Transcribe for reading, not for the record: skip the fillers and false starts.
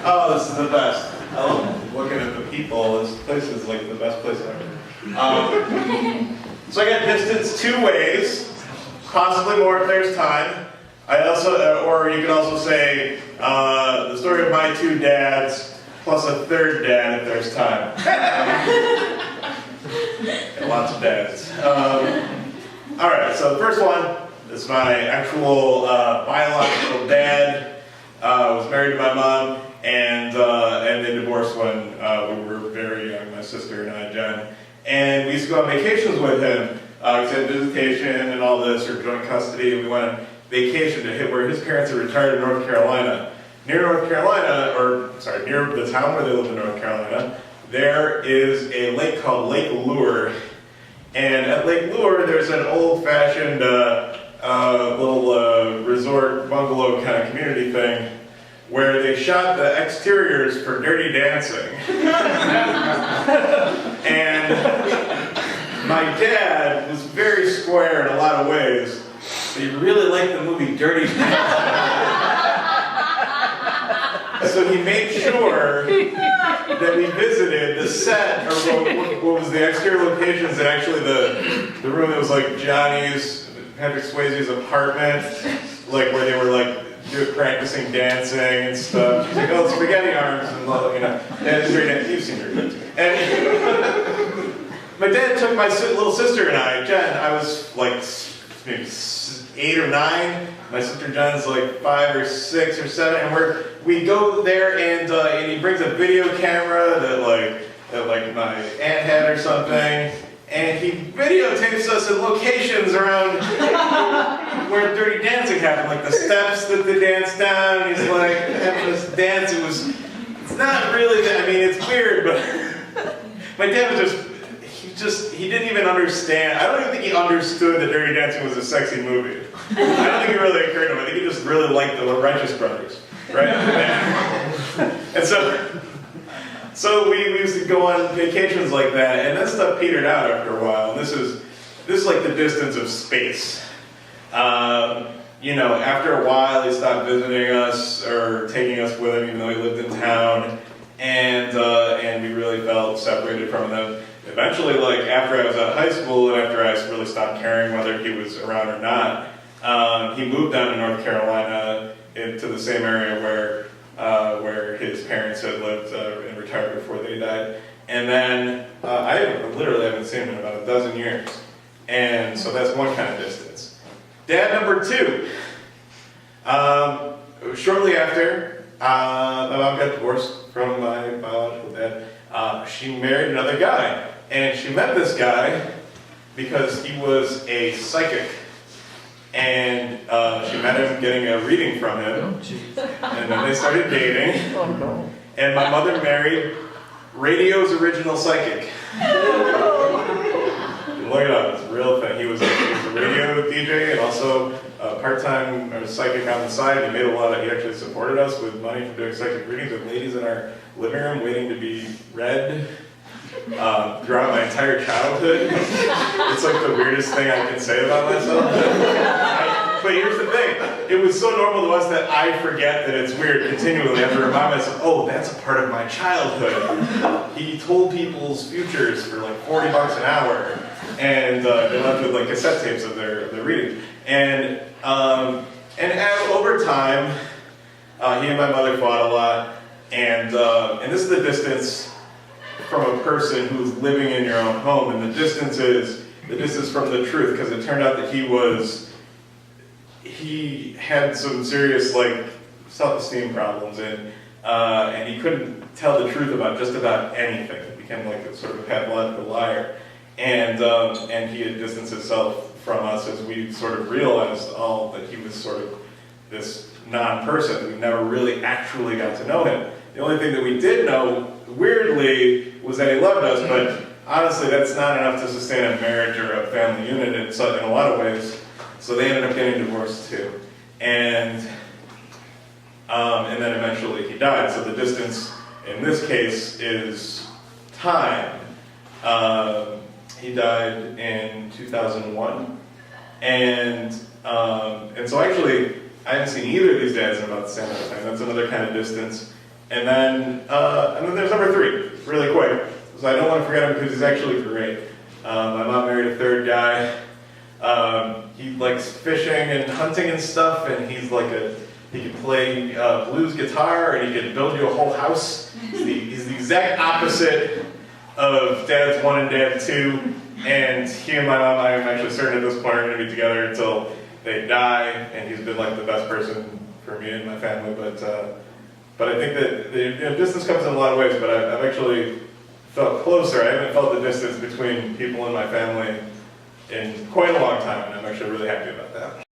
Oh, this is the best. I love looking at the people. This place is like the best place ever. So I got distance two ways, possibly more if there's time. I also, or you can also say the story of my two dads plus a third dad if there's time. Got lots of dads. All right, so the first one is my actual biological dad. Was married to my mom, and they divorced when we were very young, my sister and I, Jen. And we used to go on vacations with him. We had visitation and all this, or joint custody. We went on vacation to where his parents are retired in North Carolina. Near North Carolina, near the town where they lived in North Carolina, there is a lake called Lake Lure. And at Lake Lure, there's an old-fashioned little resort bungalow kind of community thing where they shot the exteriors for Dirty Dancing. And my dad was very square in a lot of ways, but he really liked the movie Dirty Dancing. So he made sure that we visited the set, or what was the exterior locations, and actually the room that was like Johnny's, Patrick Swayze's apartment, like where they were like practicing dancing and stuff. She's like, oh, spaghetti arms, and and it's very, you've seen her too. And my dad took my little sister and I, Jen. I was like maybe 8 or 9. My sister Jen's like 5 or 6 or 7, and we go there, and he brings a video camera that my aunt had or something, and he videotapes us in locations around where Dirty Dancing happened, like the steps that they danced down. He's like having this dance. It's not really that. I mean, it's weird, but my dad was he didn't even understand. I don't even think he understood that Dirty Dancing was a sexy movie. I don't think it really occurred to him. I think he just really liked the Righteous Brothers, right? And so we used to go on vacations like that, and that stuff petered out after a while. And this is like the distance of space. After a while, he stopped visiting us or taking us with him, even though he lived in town, and we really felt separated from them. Eventually, like after I was out of high school and after I really stopped caring whether he was around or not, he moved down to North Carolina into the same area where his parents had lived and retired before they died. And then I literally haven't seen him in about a dozen years. And so that's one kind of distance. Dad number 2. Shortly after my mom got divorced from my biological dad, she married another guy. And she met this guy because he was a psychic. And she met him getting a reading from him. And then they started dating. Oh, no. And my mother married radio's original psychic. Look it up, it's a real thing. He was a radio DJ and also a part-time psychic on the side. He actually supported us with money for doing psychic readings with ladies in our living room waiting to be read throughout my entire childhood. It's like the weirdest thing I can say about myself. But here's the thing, it was so normal to us that I forget that it's weird continually. I have to remind myself, oh, that's a part of my childhood. He told people's futures for like $40 an hour, and they left with like cassette tapes of their readings. And over time, he and my mother fought a lot, and this is the distance from a person who's living in your own home, and the distance from the truth, because it turned out that he had some serious like self-esteem problems, and he couldn't tell the truth about just about anything. He became like a sort of a pathological liar, and he had distanced himself from us as we sort of realized all that he was sort of this non-person. We never really actually got to know him. The only thing that we did know, weirdly, was that he loved us, but honestly that's not enough to sustain a marriage or a family unit in a lot of ways. So they ended up getting divorced too. And then eventually he died. So the distance in this case is time. He died in 2001. And so actually, I haven't seen either of these dads in about the same amount of time. That's another kind of distance. And then there's number 3, really quick. So I don't want to forget him because he's actually great. My mom married a 3rd guy. He likes fishing and hunting and stuff, and he can play blues guitar, and he can build you a whole house. He's the exact opposite of Dad's 1 and Dad 2, and he and my mom, I am actually certain at this point, are going to be together until they die, and he's been like the best person for me and my family. But I think that distance comes in a lot of ways, but I've actually felt closer. I haven't felt the distance between people in my family in quite a long time, and I'm actually really happy about that.